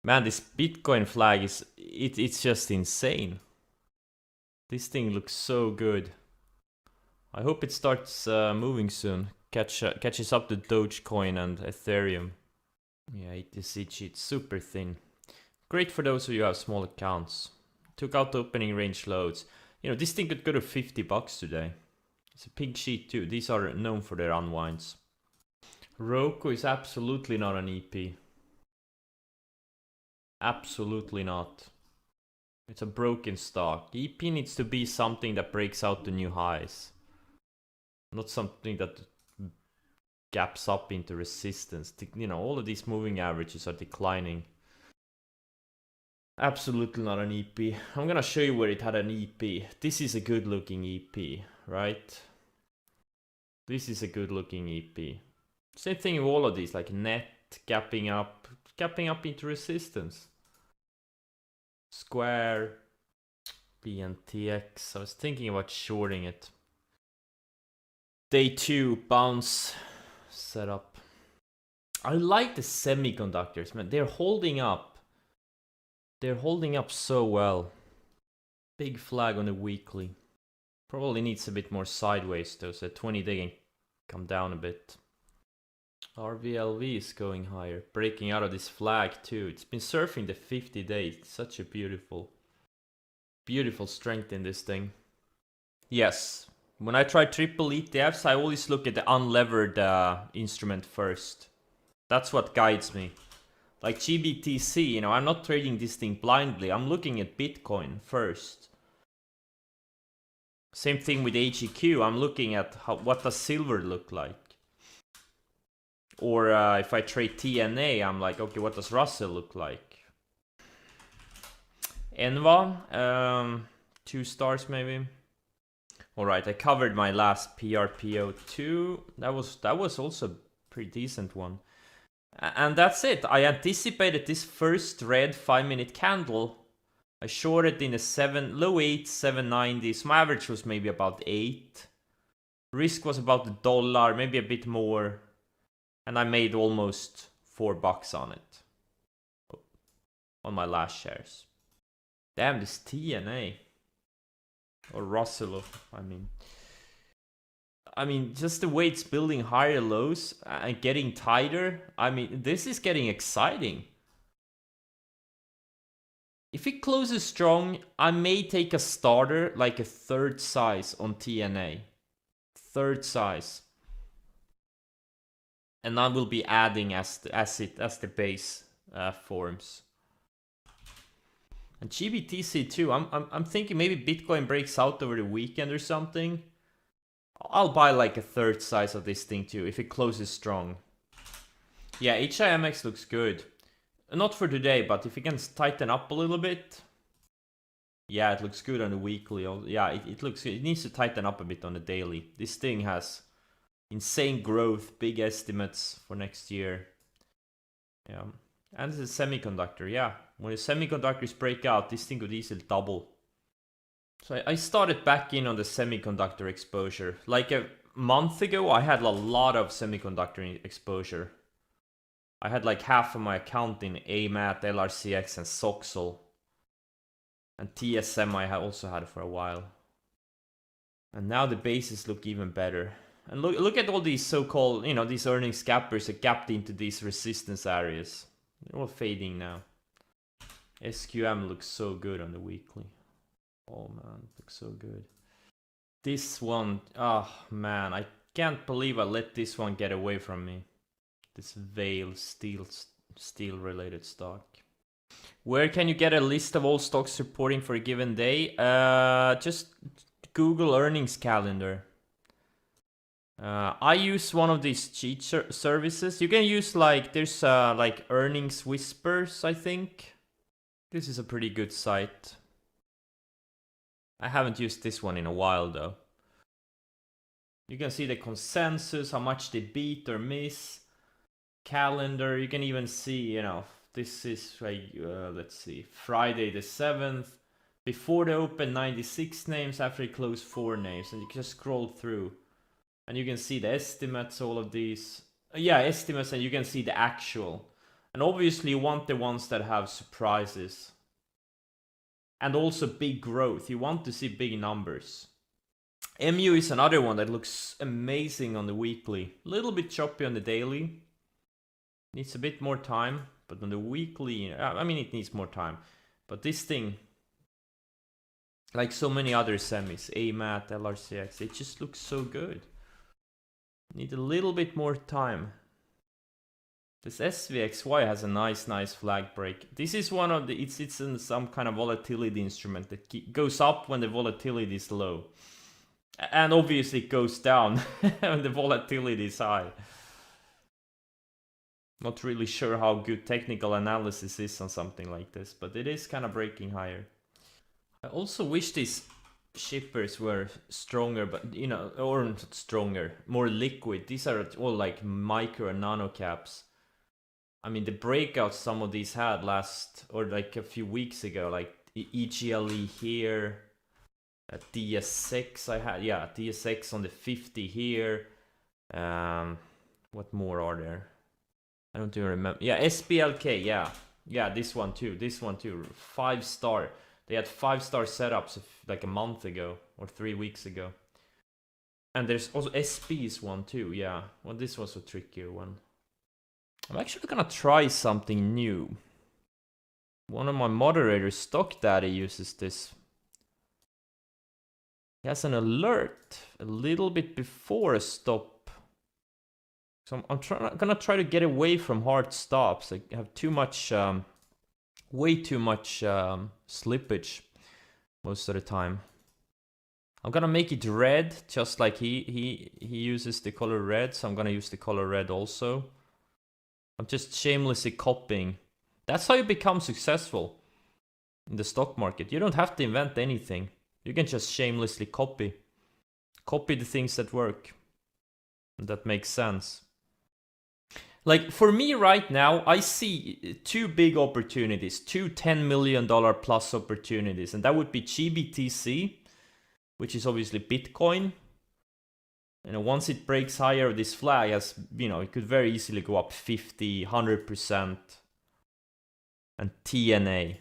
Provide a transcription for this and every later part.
Man, this Bitcoin flag is it's just insane. This thing looks so good. I hope it starts moving soon. Catches up to Dogecoin and Ethereum. Yeah, 80 it's super thin. Great for those of you who have small accounts. Took out the opening range loads. You know, this thing could go to $50 today. It's a pink sheet too. These are known for their unwinds. Roku is absolutely not an EP. Absolutely not. It's a broken stock. EP needs to be something that breaks out the new highs. Not something that gaps up into resistance. You know, all of these moving averages are declining. Absolutely not an EP. I'm gonna show you where it had an EP. This is a good looking EP, right? This is a good looking EP. Same thing with all of these, like net, gapping up into resistance. Square, BNTX. I was thinking about shorting it. Day 2, bounce setup. I like the semiconductors, man. They're holding up. They're holding up so well. Big flag on the weekly. Probably needs a bit more sideways though, so 20-day can come down a bit. RVLV is going higher, breaking out of this flag too. It's been surfing the 50 days. Such a beautiful strength in this thing. Yes, when I try triple ETFs, I always look at the unlevered instrument first. That's what guides me. Like GBTC, you know, I'm not trading this thing blindly. I'm looking at Bitcoin first. Same thing with AGQ. I'm looking at what does silver look like. Or if I trade TNA, I'm like, okay, what does Russell look like? Enva, 2 stars maybe. All right, I covered my last PRPO too. That was also a pretty decent one. And that's it. I anticipated this first red 5-minute candle. I shorted in a low 8, 790s. My average was maybe about 8. Risk was about $1, maybe a bit more. And I made almost $4 on it. On my last shares. Damn, this TNA. Or Russell, I mean, just the way it's building higher lows and getting tighter. I mean, this is getting exciting. If it closes strong, I may take a starter, like a 3rd size on TNA. 3rd size. And I will be adding as the base forms. And GBTC too. I'm thinking maybe Bitcoin breaks out over the weekend or something. I'll buy like a 3rd size of this thing too if it closes strong. Yeah, HIMX looks good. Not for today, but if it can tighten up a little bit. Yeah, it looks good on the weekly. Yeah, it looks good. It needs to tighten up a bit on the daily. This thing has insane growth, big estimates for next year. Yeah, and this is semiconductor. Yeah, when the semiconductors break out, this thing could easily double. So I started back in on the semiconductor exposure. Like a month ago, I had a lot of semiconductor exposure. I had like half of my account in AMAT, LRCX, and Soxel. And TSM I also had for a while. And now the bases look even better. And look at all these so-called, you know, these earnings gappers that gapped into these resistance areas. They're all fading now. SQM looks so good on the weekly. Oh man, it looks so good. This one, oh man, I can't believe I let this one get away from me. This Veil steel related stock. Where can you get a list of all stocks reporting for a given day? Just Google earnings calendar. I use one of these cheat services. You can use like, there's like earnings whispers, I think. This is a pretty good site. I haven't used this one in a while though. You can see the consensus, how much they beat or miss. Calendar, you can even see, you know, this is like, let's see, Friday the 7th. Before the open, 96 names, after it closed 4 names. And you can just scroll through. And you can see the estimates, all of these. Yeah, estimates, and you can see the actual. And obviously you want the ones that have surprises. And also big growth. You want to see big numbers. MU is another one that looks amazing on the weekly. A little bit choppy on the daily. Needs a bit more time. But on the weekly, I mean, it needs more time. But this thing, like so many other semis, AMAT, LRCX, it just looks so good. Need a little bit more time. This SVXY has a nice flag break. This is one of the, it's in some kind of volatility instrument that goes up when the volatility is low. And obviously it goes down when the volatility is high. Not really sure how good technical analysis is on something like this, but it is kind of breaking higher. I also wish these shippers were stronger, but you know, or not stronger, more liquid. These are all like micro and nano caps. I mean, the breakouts some of these had last, or like a few weeks ago, like EGLE here, DSX I had, yeah, DSX on the 50 here. What more are there? I don't even remember. Yeah, SPLK, yeah, this one too, 5-star. They had 5-star setups like a month ago or 3 weeks ago. And there's also SP's one too, yeah. Well, this was a trickier one. I'm actually gonna try something new. One of my moderators, Stock Daddy, uses this. He has an alert a little bit before a stop. So I'm gonna try to get away from hard stops. I have too much, way too much slippage most of the time. I'm gonna make it red, just like he uses the color red, so I'm gonna use the color red also. I'm just shamelessly copying. That's how you become successful in the stock market. You don't have to invent anything. You can just shamelessly copy. Copy the things that work. And that makes sense. Like for me right now, I see two big opportunities, two $10 million plus opportunities. And that would be GBTC, which is obviously Bitcoin. You know, once it breaks higher, this flag has, you know, it could very easily go up 50, 100%. And TNA.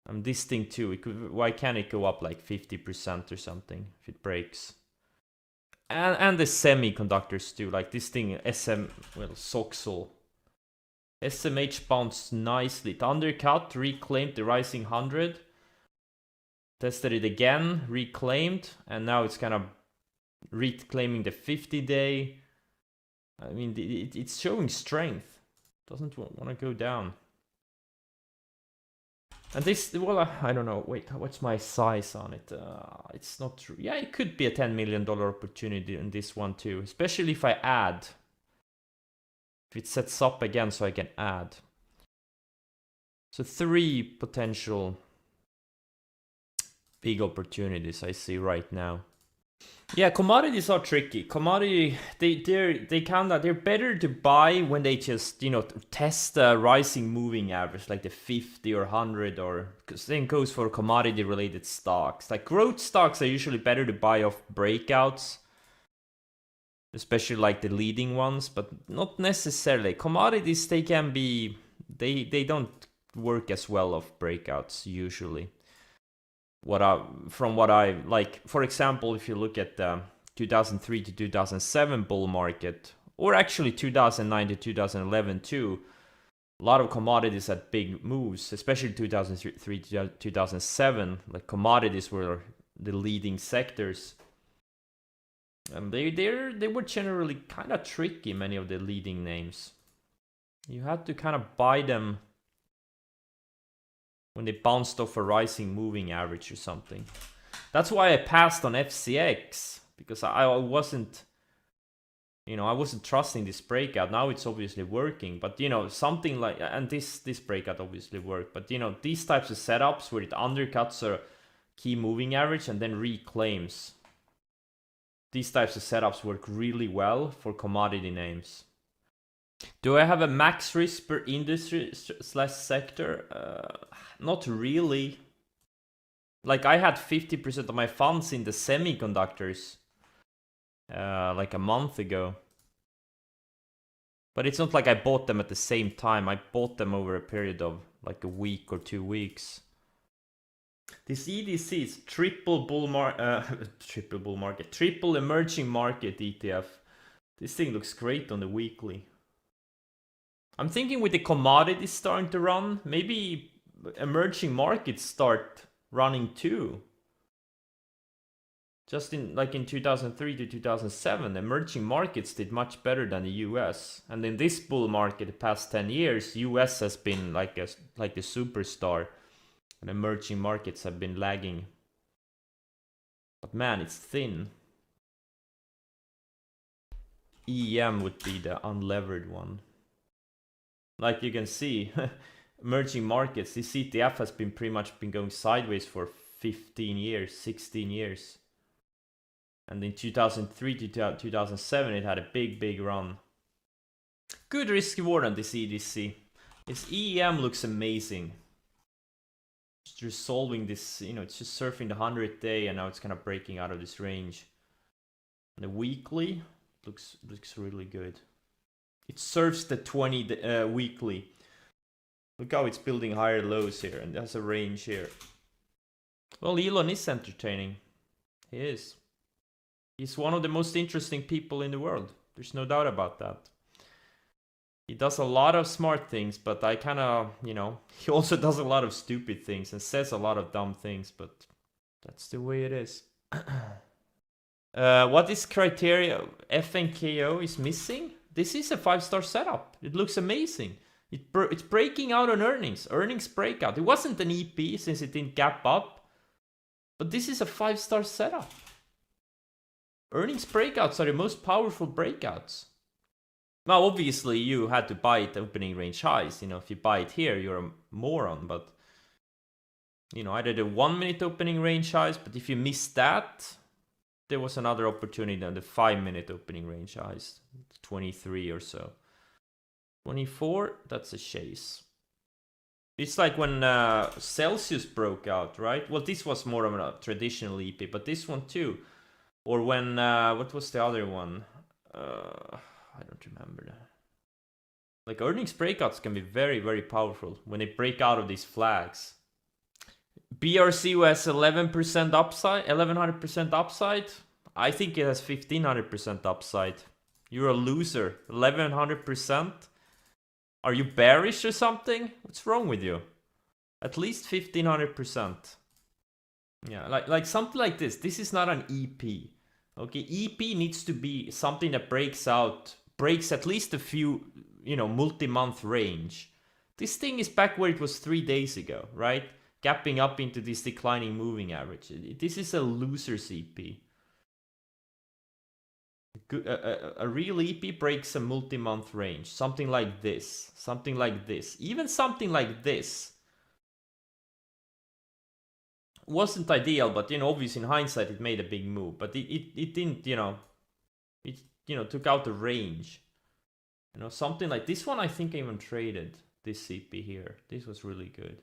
And this thing too, it could, why can't it go up like 50% or something if it breaks? And the semiconductors too, like this thing, Soxel. SMH bounced nicely. It undercut, reclaimed the rising 100. Tested it again, reclaimed, and now it's kind of reclaiming the 50-day. I mean, it's showing strength. Doesn't want to go down. And this, well, I don't know. Wait, what's my size on it? It's not true. Yeah, it could be a $10 million opportunity in this one too, especially if I add. If it sets up again so I can add. So 3 potential big opportunities I see right now. Yeah, commodities are tricky. Commodity, they're better to buy when they just, you know, test the rising moving average, like the 50 or 100, or same goes for commodity related stocks. Like growth stocks are usually better to buy off breakouts, especially like the leading ones, but not necessarily. Commodities, they can be, they don't work as well off breakouts usually. From what I like, for example, if you look at the 2003 to 2007 bull market, or actually 2009 to 2011 too, a lot of commodities had big moves, especially 2003 to 2007. Like commodities were the leading sectors, and they were generally kind of tricky. Many of the leading names, you had to kind of buy them when they bounced off a rising moving average or something. That's why I passed on FCX, because I wasn't, you know, I wasn't trusting this breakout. Now it's obviously working, but you know, something like, and this breakout obviously worked, but you know, these types of setups where it undercuts a key moving average and then reclaims, these types of setups work really well for commodity names. Do I have a max risk per industry / sector? Not really. Like I had 50% of my funds in the semiconductors like a month ago. But it's not like I bought them at the same time. I bought them over a period of like a week or 2 weeks. This EDC is triple emerging market ETF. This thing looks great on the weekly. I'm thinking with the commodities starting to run, maybe emerging markets start running too. Just in 2003 to 2007, emerging markets did much better than the US. And in this bull market, the past 10 years, US has been like a superstar, and emerging markets have been lagging. But man, it's thin. EM would be the unlevered one. Like you can see, emerging markets, this ETF has been pretty much been going sideways for 15 years, 16 years. And in 2003 to 2007, it had a big run. Good risk reward on this EDC. This EM looks amazing. Just resolving this, it's just surfing the 100th day, and now it's kind of breaking out of this range. And the weekly looks really good. It surfs the 20 weekly. Look how it's building higher lows here, and there's a range here. Well, Elon is entertaining. He is. He's one of the most interesting people in the world. There's no doubt about that. He does a lot of smart things, but I kind of, he also does a lot of stupid things and says a lot of dumb things, but that's the way it is. What is criteria FNKO is missing? This is a 5-star setup. It looks amazing. It's breaking out on earnings. Earnings breakout. It wasn't an EP since it didn't gap up, but this is a 5-star setup. Earnings breakouts are the most powerful breakouts. Now, obviously, you had to buy it opening range highs. If you buy it here, you're a moron. But, either the 1-minute opening range highs, but if you missed that, there was another opportunity on the 5-minute opening range highs. 23 or so. 24, that's a chase. It's like when Celsius broke out, right? Well, this was more of a traditional EP, but this one too. Or when, what was the other one? I don't remember that. Like earnings breakouts can be very powerful when they break out of these flags. BRC has 11% upside, 1100% upside. I think it has 1500% upside. You're a loser. 1100%? Are you bearish or something? What's wrong with you? At least 1500%. Yeah, like something like this. This is not an EP. Okay, EP needs to be something that breaks at least a few, multi-month range. This thing is back where it was 3 days ago, right? Gapping up into this declining moving average. This is a loser's EP. A real EP breaks a multi-month range. Something like this. Something like this. Even something like this wasn't ideal, but obviously in hindsight it made a big move, but it didn't, it took out the range. Something like this one. I think I even traded this EP here. This was really good.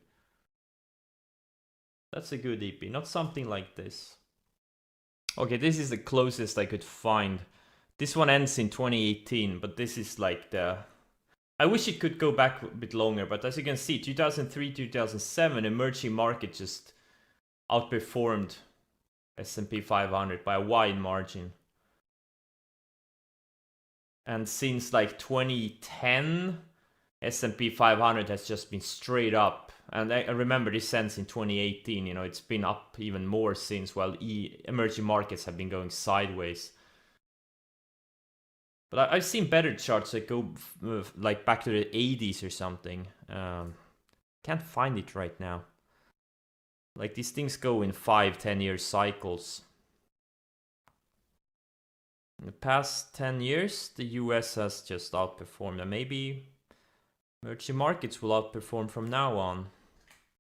That's a good EP, not something like this. Okay, this is the closest I could find. This one ends in 2018, but this is like I wish it could go back a bit longer, but as you can see, 2003, 2007, emerging market just outperformed S&P 500 by a wide margin. And since like 2010, S&P 500 has just been straight up. And I remember this ends in 2018, it's been up even more since, while emerging markets have been going sideways. But I've seen better charts that go like back to the 80s or something. Can't find it right now. Like these things go in 5-10 year cycles. In the past 10 years, the US has just outperformed, and maybe emerging markets will outperform from now on.